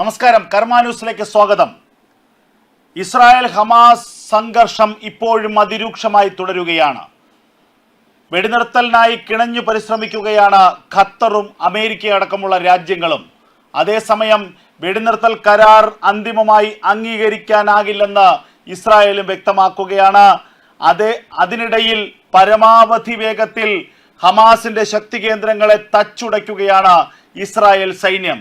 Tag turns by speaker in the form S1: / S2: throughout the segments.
S1: നമസ്കാരം, കർമ്മ ന്യൂസിലേക്ക് സ്വാഗതം. ഇസ്രായേൽ ഹമാസ് സംഘർഷം ഇപ്പോഴും അതിരൂക്ഷമായി തുടരുകയാണ്. വെടിനിർത്തലിനായി കിണഞ്ഞു പരിശ്രമിക്കുകയാണ് ഖത്തറും അമേരിക്കയടക്കമുള്ള രാജ്യങ്ങളും. അതേസമയം വെടിനിർത്തൽ കരാർ അന്തിമമായി അംഗീകരിക്കാനാകില്ലെന്ന് ഇസ്രായേലും വ്യക്തമാക്കുകയാണ്. അതിനിടയിൽ പരമാവധി വേഗത്തിൽ ഹമാസിന്റെ ശക്തി കേന്ദ്രങ്ങളെ തച്ചുടയ്ക്കുകയാണ് ഇസ്രായേൽ സൈന്യം.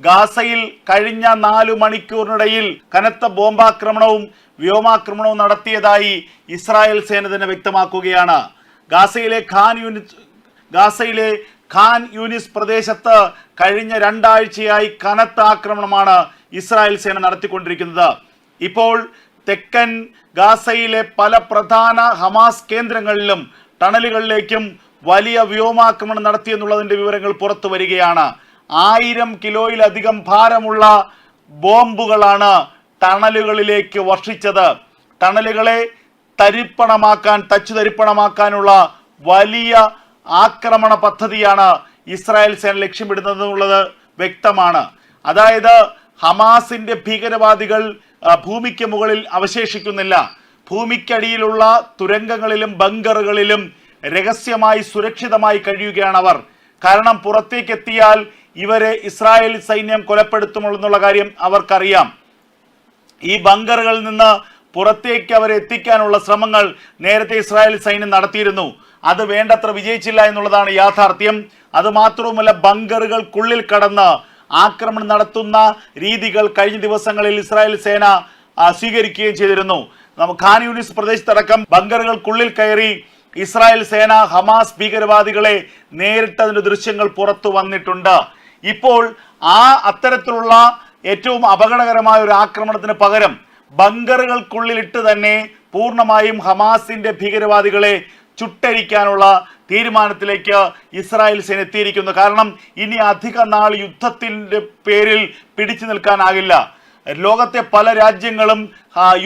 S1: ഗാസയിൽ കഴിഞ്ഞ 4 മണിക്കൂറിനിടയിൽ കനത്ത ബോംബാക്രമണവും വ്യോമാക്രമണവും നടത്തിയതായി ഇസ്രായേൽ സേന തന്നെ വ്യക്തമാക്കുകയാണ്. ഗാസയിലെ ഖാൻ യൂനിസ് പ്രദേശത്ത് കഴിഞ്ഞ 2 ആഴ്ചയായി കനത്ത ആക്രമണമാണ് ഇസ്രായേൽ സേന നടത്തിക്കൊണ്ടിരിക്കുന്നത്. ഇപ്പോൾ തെക്കൻ ഗാസയിലെ പല പ്രധാന ഹമാസ് കേന്ദ്രങ്ങളിലും ടണലുകളിലേക്കും വലിയ വ്യോമാക്രമണം നടത്തിയെന്നുള്ളതിന്റെ വിവരങ്ങൾ പുറത്തു വരികയാണ്. 1000 കിലോയിലധികം ഭാരമുള്ള ബോംബുകളാണ് ടണലുകളിലേക്ക് വർഷിച്ചത്. ടണലുകളെ തച്ചുതരിപ്പണമാക്കാനുള്ള വലിയ ആക്രമണ പദ്ധതിയാണ് ഇസ്രായേൽ സേന ലക്ഷ്യമിടുന്നതെന്നുള്ളത് വ്യക്തമാണ്. അതായത് ഹമാസിന്റെ ഭീകരവാദികൾ ഭൂമിക്ക് മുകളിൽ അവശേഷിക്കുന്നില്ല. ഭൂമിക്കടിയിലുള്ള തുരങ്കങ്ങളിലും ബങ്കറുകളിലും രഹസ്യമായി സുരക്ഷിതമായി കഴിയുകയാണ് അവർ. കാരണം പുറത്തേക്ക് എത്തിയാൽ ഇവരെ ഇസ്രായേൽ സൈന്യം കൊലപ്പെടുത്തുമെന്നുള്ള കാര്യം അവർക്കറിയാം. ഈ ബങ്കറുകളിൽ നിന്ന് പുറത്തേക്ക് അവരെ എത്തിക്കാനുള്ള ശ്രമങ്ങൾ നേരത്തെ ഇസ്രായേൽ സൈന്യം നടത്തിയിരുന്നു. അത് വേണ്ടത്ര വിജയിച്ചില്ല എന്നുള്ളതാണ് യാഥാർത്ഥ്യം. അതുമാത്രവുമല്ല, ബങ്കറുകൾക്കുള്ളിൽ കടന്ന് ആക്രമണം നടത്തുന്ന രീതികൾ കഴിഞ്ഞ ദിവസങ്ങളിൽ ഇസ്രായേൽ സേന സ്വീകരിക്കുകയും ചെയ്തിരുന്നു. ഖാൻ യൂനിസ് പ്രദേശത്തടക്കം ബങ്കറുകൾക്കുള്ളിൽ കയറി ഇസ്രായേൽ സേന ഹമാസ് ഭീകരവാദികളെ നേരിട്ടതിന്റെ ദൃശ്യങ്ങൾ പുറത്തു വന്നിട്ടുണ്ട്. ഇപ്പോൾ അത്തരത്തിലുള്ള ഏറ്റവും അപകടകരമായ ഒരു ആക്രമണത്തിന് പകരം ബങ്കറുകൾക്കുള്ളിലിട്ട് തന്നെ പൂർണ്ണമായും ഹമാസിന്റെ ഭീകരവാദികളെ ചുട്ടരിക്കാനുള്ള തീരുമാനത്തിലേക്ക് ഇസ്രായേൽ സേന എത്തിയിരിക്കുന്നു. കാരണം ഇനി അധിക നാൾ യുദ്ധത്തിന്റെ പേരിൽ പിടിച്ചു നിൽക്കാനാകില്ല. ലോകത്തെ പല രാജ്യങ്ങളും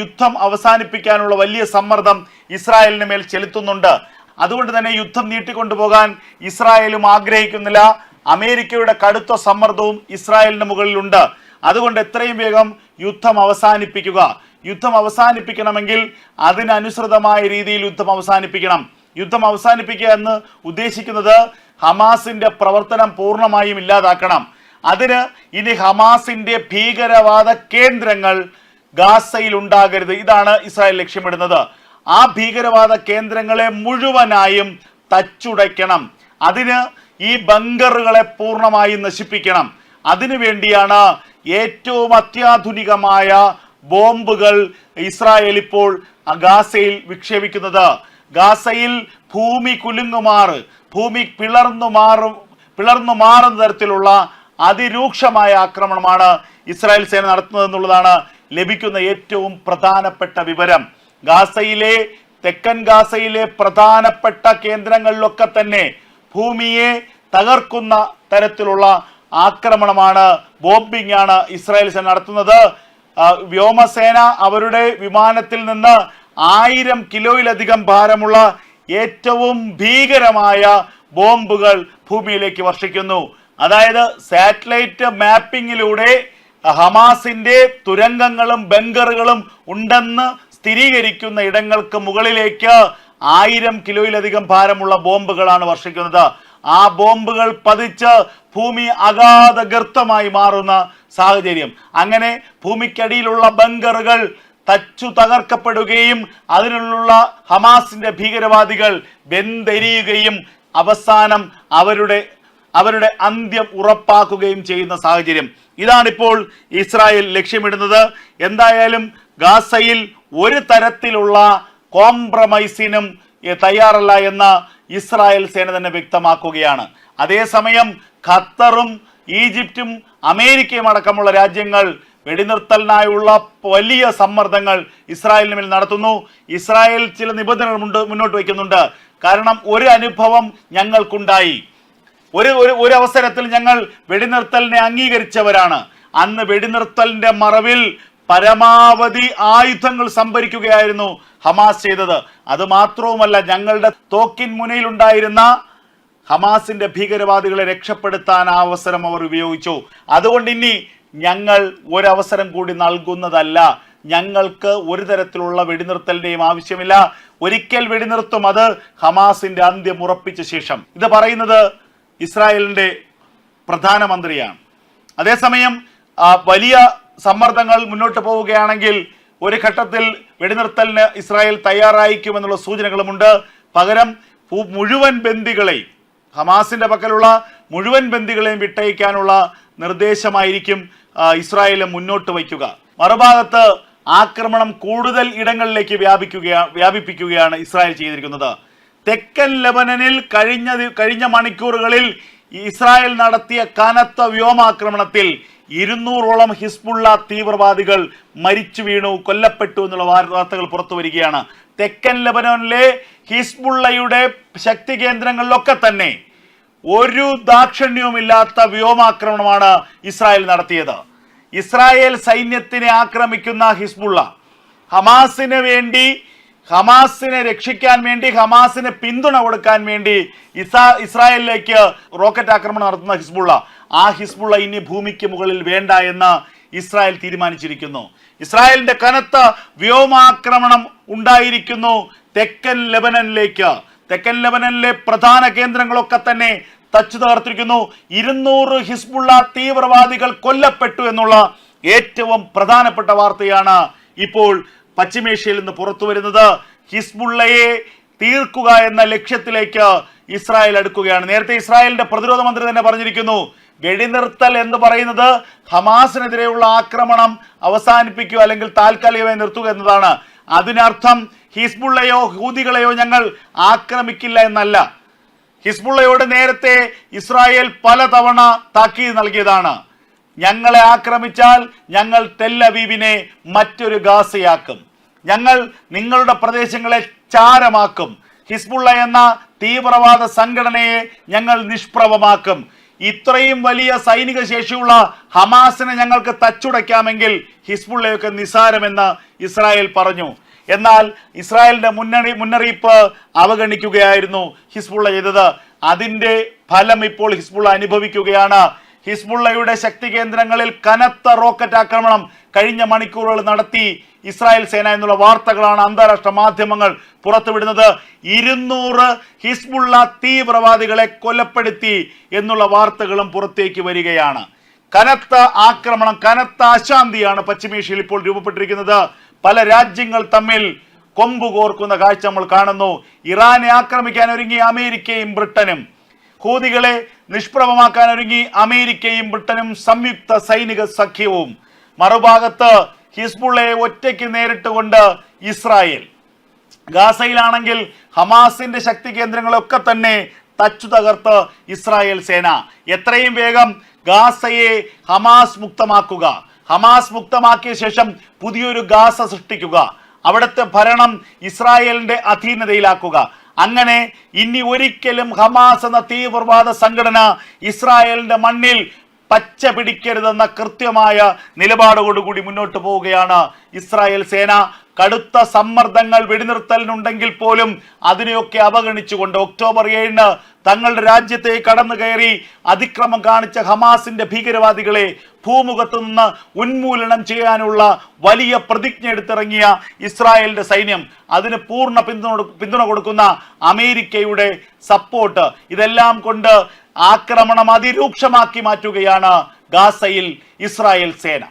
S1: യുദ്ധം അവസാനിപ്പിക്കാനുള്ള വലിയ സമ്മർദ്ദം ഇസ്രായേലിന് മേൽ ചെലുത്തുന്നുണ്ട്. അതുകൊണ്ട് തന്നെ യുദ്ധം നീട്ടിക്കൊണ്ടുപോകാൻ ഇസ്രായേലും ആഗ്രഹിക്കുന്നില്ല. അമേരിക്കയുടെ കടുത്ത സമ്മർദ്ദവും ഇസ്രായേലിന് മുകളിലുണ്ട്. അതുകൊണ്ട് എത്രയും വേഗം യുദ്ധം അവസാനിപ്പിക്കുക. യുദ്ധം അവസാനിപ്പിക്കണമെങ്കിൽ അതിനനുസൃതമായ രീതിയിൽ യുദ്ധം അവസാനിപ്പിക്കണം. യുദ്ധം അവസാനിപ്പിക്കുക എന്ന് ഉദ്ദേശിക്കുന്നത് ഹമാസിന്റെ പ്രവർത്തനം പൂർണ്ണമായും ഇല്ലാതാക്കണം. അതിന് ഇനി ഹമാസിന്റെ ഭീകരവാദ കേന്ദ്രങ്ങൾ ഗാസയിൽ ഉണ്ടാകരുത്. ഇതാണ് ഇസ്രായേൽ ലക്ഷ്യമിടുന്നത്. ആ ഭീകരവാദ കേന്ദ്രങ്ങളെ മുഴുവനായും തച്ചുടയ്ക്കണം. അതിന് ഈ ബങ്കറുകളെ പൂർണ്ണമായും നശിപ്പിക്കണം. അതിനു വേണ്ടിയാണ് ഏറ്റവും അത്യാധുനികമായ ബോംബുകൾ ഇസ്രായേൽ ഇപ്പോൾ ഗാസയിൽ വിക്ഷേപിക്കുന്നത്. ഗാസയിൽ ഭൂമി കുലുങ്ങുമാറ്, ഭൂമി പിളർന്നു മാറുന്ന തരത്തിലുള്ള അതിരൂക്ഷമായ ആക്രമണമാണ് ഇസ്രായേൽ സേന നടത്തുന്നതെന്നുള്ളതാണ് ലഭിക്കുന്ന ഏറ്റവും പ്രധാനപ്പെട്ട വിവരം. തെക്കൻ ഗാസയിലെ പ്രധാനപ്പെട്ട കേന്ദ്രങ്ങളിലൊക്കെ തന്നെ ഭൂമിയെ തകർക്കുന്ന തരത്തിലുള്ള ആക്രമണമാണ്, ബോംബിംഗ് ആണ് ഇസ്രായേൽ സേന നടത്തുന്നത്. വ്യോമസേന അവരുടെ വിമാനത്തിൽ നിന്ന് 1000 കിലോയിലധികം ഭാരമുള്ള ഏറ്റവും ഭീകരമായ ബോംബുകൾ ഭൂമിയിലേക്ക് വർഷിക്കുന്നു. അതായത് സാറ്റലൈറ്റ് മാപ്പിങ്ങിലൂടെ ഹമാസിന്റെ തുരങ്കങ്ങളും ബങ്കറുകളും ഉണ്ടെന്ന് സ്ഥിരീകരിക്കുന്ന ഇടങ്ങൾക്ക് മുകളിലേക്ക് 1000 കിലോയിലധികം ഭാരമുള്ള ബോംബുകളാണ് വർഷിക്കുന്നത്. ആ ബോംബുകൾ പതിച്ച് ഭൂമി അഗാധ ഗർത്തമായി മാറുന്ന സാഹചര്യം. അങ്ങനെ ഭൂമിക്കടിയിലുള്ള ബങ്കറുകൾ തകർക്കപ്പെടുകയും അതിനുള്ള ഹമാസിന്റെ ഭീകരവാദികൾ വെന്തെരിയുകയും അവസാനം അവരുടെ അന്ത്യം ഉറപ്പാക്കുകയും ചെയ്യുന്ന സാഹചര്യം. ഇതാണിപ്പോൾ ഇസ്രായേൽ ലക്ഷ്യമിടുന്നത്. എന്തായാലും ഗാസയിൽ ഒരു തരത്തിലുള്ള കോംപ്രമൈസിനും തയ്യാറല്ല എന്ന് ഇസ്രായേൽ സേന തന്നെ വ്യക്തമാക്കുകയാണ്. അതേസമയം ഖത്തറും ഈജിപ്തും അമേരിക്കയും അടക്കമുള്ള രാജ്യങ്ങൾ വെടിനിർത്തലിനായുള്ള വലിയ സമ്മർദ്ദങ്ങൾ ഇസ്രായേലിന് മേൽ നടത്തുന്നു. ഇസ്രായേൽ ചില നിബന്ധനകൾ മുന്നോട്ട് വയ്ക്കുന്നുണ്ട്. കാരണം ഒരു അനുഭവം ഞങ്ങൾക്കുണ്ടായി. ഒരു അവസരത്തിൽ ഞങ്ങൾ വെടിനിർത്തലിനെ അംഗീകരിച്ചവരാണ്. അന്ന് വെടിനിർത്തലിന്റെ മറവിൽ പരമാവധി ആയുധങ്ങൾ സംഭരിക്കുകയായിരുന്നു ഹമാസ് ചെയ്തത്. അത് മാത്രവുമല്ല, ഞങ്ങളുടെ തോക്കിൻ മുനയിലുണ്ടായിരുന്ന ഹമാസിന്റെ ഭീകരവാദികളെ രക്ഷപ്പെടുത്താൻ ആ അവസരം അവർ ഉപയോഗിച്ചു. അതുകൊണ്ട് ഇനി ഞങ്ങൾ ഒരവസരം കൂടി നൽകുന്നതല്ല. ഞങ്ങൾക്ക് ഒരു തരത്തിലുള്ള വെടിനിർത്തലിന്റെയും ആവശ്യമില്ല. ഒരിക്കൽ വെടിനിർത്തും, അത് ഹമാസിന്റെ അന്ത്യം ഉറപ്പിച്ച ശേഷം. ഇത് പറയുന്നത് ഇസ്രായേലിന്റെ പ്രധാനമന്ത്രിയാണ്. അതേസമയം വലിയ സമ്മർദ്ദങ്ങൾ മുന്നോട്ട് പോവുകയാണെങ്കിൽ ഒരു ഘട്ടത്തിൽ വെടിനിർത്തലിന് ഇസ്രായേൽ തയ്യാറായിരിക്കുമെന്നുള്ള സൂചനകളുമുണ്ട്. പകരം മുഴുവൻ ബന്ദികളെയും, ഹമാസിന്റെ പക്കലുള്ള മുഴുവൻ ബന്ദികളെയും വിട്ടയക്കാനുള്ള നിർദ്ദേശമായിരിക്കും ഇസ്രായേൽ മുന്നോട്ട് വയ്ക്കുക. മറുഭാഗത്ത് ആക്രമണം കൂടുതൽ ഇടങ്ങളിലേക്ക് വ്യാപിപ്പിക്കുകയാണ് ഇസ്രായേൽ ചെയ്തിരിക്കുന്നത്. തെക്കൻ ലെബനനിൽ കഴിഞ്ഞ മണിക്കൂറുകളിൽ ഇസ്രായേൽ നടത്തിയ കനത്ത വ്യോമാക്രമണത്തിൽ 200ഓളം ഹിസ്ബുള്ള തീവ്രവാദികൾ മരിച്ചു വീണു, കൊല്ലപ്പെട്ടു എന്നുള്ള വാർത്തകൾ പുറത്തു വരികയാണ്. തെക്കൻ ലെബനനിലെ ഹിസ്ബുള്ളയുടെ ശക്തി കേന്ദ്രങ്ങളിലൊക്കെ തന്നെ ഒരു ദാക്ഷിണ്യവുമില്ലാത്ത വ്യോമാക്രമണമാണ് ഇസ്രായേൽ നടത്തിയത്. ഇസ്രായേൽ സൈന്യത്തിനെ ആക്രമിക്കുന്ന ഹിസ്ബുള്ള ഹമാസിനെ രക്ഷിക്കാൻ വേണ്ടി, ഹമാസിന് പിന്തുണ കൊടുക്കാൻ വേണ്ടി ഇസ്രായേലിലേക്ക് റോക്കറ്റ് ആക്രമണം നടത്തുന്ന ഹിസ്ബുള്ള, ആ ഹിസ്ബുള്ള ഇനി ഭൂമിക്ക് മുകളിൽ വേണ്ട എന്ന് ഇസ്രായേൽ തീരുമാനിച്ചിരിക്കുന്നു. ഇസ്രായേലിന്റെ കനത്ത വ്യോമാക്രമണം ഉണ്ടായിരിക്കുന്നു തെക്കൻ ലെബനനിലേക്ക്. തെക്കൻ ലെബനനിലെ പ്രധാന കേന്ദ്രങ്ങളൊക്കെ തന്നെ തച്ചു തകർത്തിരിക്കുന്നു. 200 ഹിസ്ബുള്ള തീവ്രവാദികൾ കൊല്ലപ്പെട്ടു എന്നുള്ള ഏറ്റവും പ്രധാനപ്പെട്ട വാർത്തയാണ് ഇപ്പോൾ പശ്ചിമേഷ്യയിൽ നിന്ന് പുറത്തു വരുന്നത്. ഹിസ്ബുള്ളയെ തീർക്കുക എന്ന ലക്ഷ്യത്തിലേക്ക് ഇസ്രായേൽ അടുക്കുകയാണ്. നേരത്തെ ഇസ്രായേലിന്റെ പ്രതിരോധ മന്ത്രി തന്നെ പറഞ്ഞിരിക്കുന്നു, വെടിനിർത്തൽ എന്ന് പറയുന്നത് ഹമാസിനെതിരെയുള്ള ആക്രമണം അവസാനിപ്പിക്കുക അല്ലെങ്കിൽ താൽക്കാലികമായി നിർത്തുക എന്നതാണ്. അതിനർത്ഥം ഹിസ്ബുള്ളയോ ഹൂതികളെയോ ഞങ്ങൾ ആക്രമിക്കില്ല എന്നല്ല. ഹിസ്ബുള്ളയോട് നേരത്തെ ഇസ്രായേൽ പലതവണ താക്കീത് നൽകിയതാണ്. ഞങ്ങളെ ആക്രമിച്ചാൽ ഞങ്ങൾ ടെൽ അവീവിനെ മറ്റൊരു ഗാസയാക്കും, ഞങ്ങൾ നിങ്ങളുടെ പ്രദേശങ്ങളെ ചാരമാക്കും, ഹിസ്ബുള്ള എന്ന തീവ്രവാദ സംഘടനയെ ഞങ്ങൾ നിഷ്പ്രഭമാക്കും. ഇത്രയും വലിയ സൈനിക ശേഷിയുള്ള ഹമാസിനെ ഞങ്ങൾക്ക് തച്ചുടയ്ക്കാമെങ്കിൽ ഹിസ്ബുള്ളയൊക്കെ നിസാരമെന്ന് ഇസ്രായേൽ പറഞ്ഞു. എന്നാൽ ഇസ്രായേലിന്റെ മുന്നറിയിപ്പ് അവഗണിക്കുകയായിരുന്നു ഹിസ്ബുള്ള ചെയ്തത്. അതിന്റെ ഫലം ഇപ്പോൾ ഹിസ്ബുള്ള അനുഭവിക്കുകയാണ്. ഹിസ്ബുള്ളയുടെ ശക്തി കേന്ദ്രങ്ങളിൽ കനത്ത റോക്കറ്റ് ആക്രമണം കഴിഞ്ഞ മണിക്കൂറുകൾ നടത്തി ഇസ്രായേൽ സേന എന്നുള്ള വാർത്തകളാണ് അന്താരാഷ്ട്ര മാധ്യമങ്ങൾ പുറത്തുവിടുന്നത്. 200 ഹിസ്ബുള്ള തീവ്രവാദികളെ കൊലപ്പെടുത്തി എന്നുള്ള വാർത്തകളും പുറത്തേക്ക് വരികയാണ്. കനത്ത ആക്രമണം, കനത്ത അശാന്തിയാണ് പശ്ചിമേഷ്യയിൽ ഇപ്പോൾ രൂപപ്പെട്ടിരിക്കുന്നത്. പല രാജ്യങ്ങൾ തമ്മിൽ കൊമ്പ് കോർക്കുന്ന കാഴ്ച നമ്മൾ കാണുന്നു. ഇറാനെ ആക്രമിക്കാൻ ഒരുങ്ങി അമേരിക്കയും ബ്രിട്ടനും, ഹൂതികളെ നിഷ്പ്രഭമാക്കാൻ ഒരുങ്ങി അമേരിക്കയും ബ്രിട്ടനും സംയുക്ത സൈനിക സഖ്യവും. മറുഭാഗത്ത് ഹിസ്ബുള്ളയെ ഒറ്റയ്ക്ക് നേരിട്ടുകൊണ്ട് ഇസ്രായേൽ. ഗാസയിലാണെങ്കിൽ ഹമാസിന്റെ ശക്തി കേന്ദ്രങ്ങളൊക്കെ തന്നെ തച്ചു തകർത്ത് ഇസ്രായേൽ സേന. എത്രയും വേഗം ഗാസയെ ഹമാസ് മുക്തമാക്കുക, ഹമാസ് മുക്തമാക്കിയ ശേഷം പുതിയൊരു ഗാസ സൃഷ്ടിക്കുക, അവിടുത്തെ ഭരണം ഇസ്രായേലിന്റെ അധീനതയിലാക്കുക. അങ്ങനെ ഇനി ഒരിക്കലും ഹമാസ് എന്ന തീവ്രവാദ സംഘടന ഇസ്രായേലിന്റെ മണ്ണിൽ പച്ച പിടിക്കരുതെന്ന കൃത്യമായ നിലപാടോടുകൂടി മുന്നോട്ട് പോവുകയാണ് ഇസ്രായേൽ സേന. കടുത്ത സമ്മർദ്ദങ്ങൾ വെടിനിർത്തലിനുണ്ടെങ്കിൽ പോലും അതിനെയൊക്കെ അവഗണിച്ചുകൊണ്ട് ഒക്ടോബർ 7 തങ്ങളുടെ രാജ്യത്തെ കടന്നു കയറി അതിക്രമം കാണിച്ച ഹമാസിന്റെ ഭീകരവാദികളെ ഭൂമുഖത്തു നിന്ന് ഉന്മൂലനം ചെയ്യാനുള്ള വലിയ പ്രതിജ്ഞ എടുത്തിറങ്ങിയ ഇസ്രായേലിന്റെ സൈന്യം, അതിന് പൂർണ്ണ പിന്തുണ കൊടുക്കുന്ന അമേരിക്കയുടെ സപ്പോർട്ട്, ഇതെല്ലാം കൊണ്ട് ആക്രമണം അതിരൂക്ഷമാക്കി മാറ്റുകയാണ് ഗാസയിൽ ഇസ്രായേൽ സേന.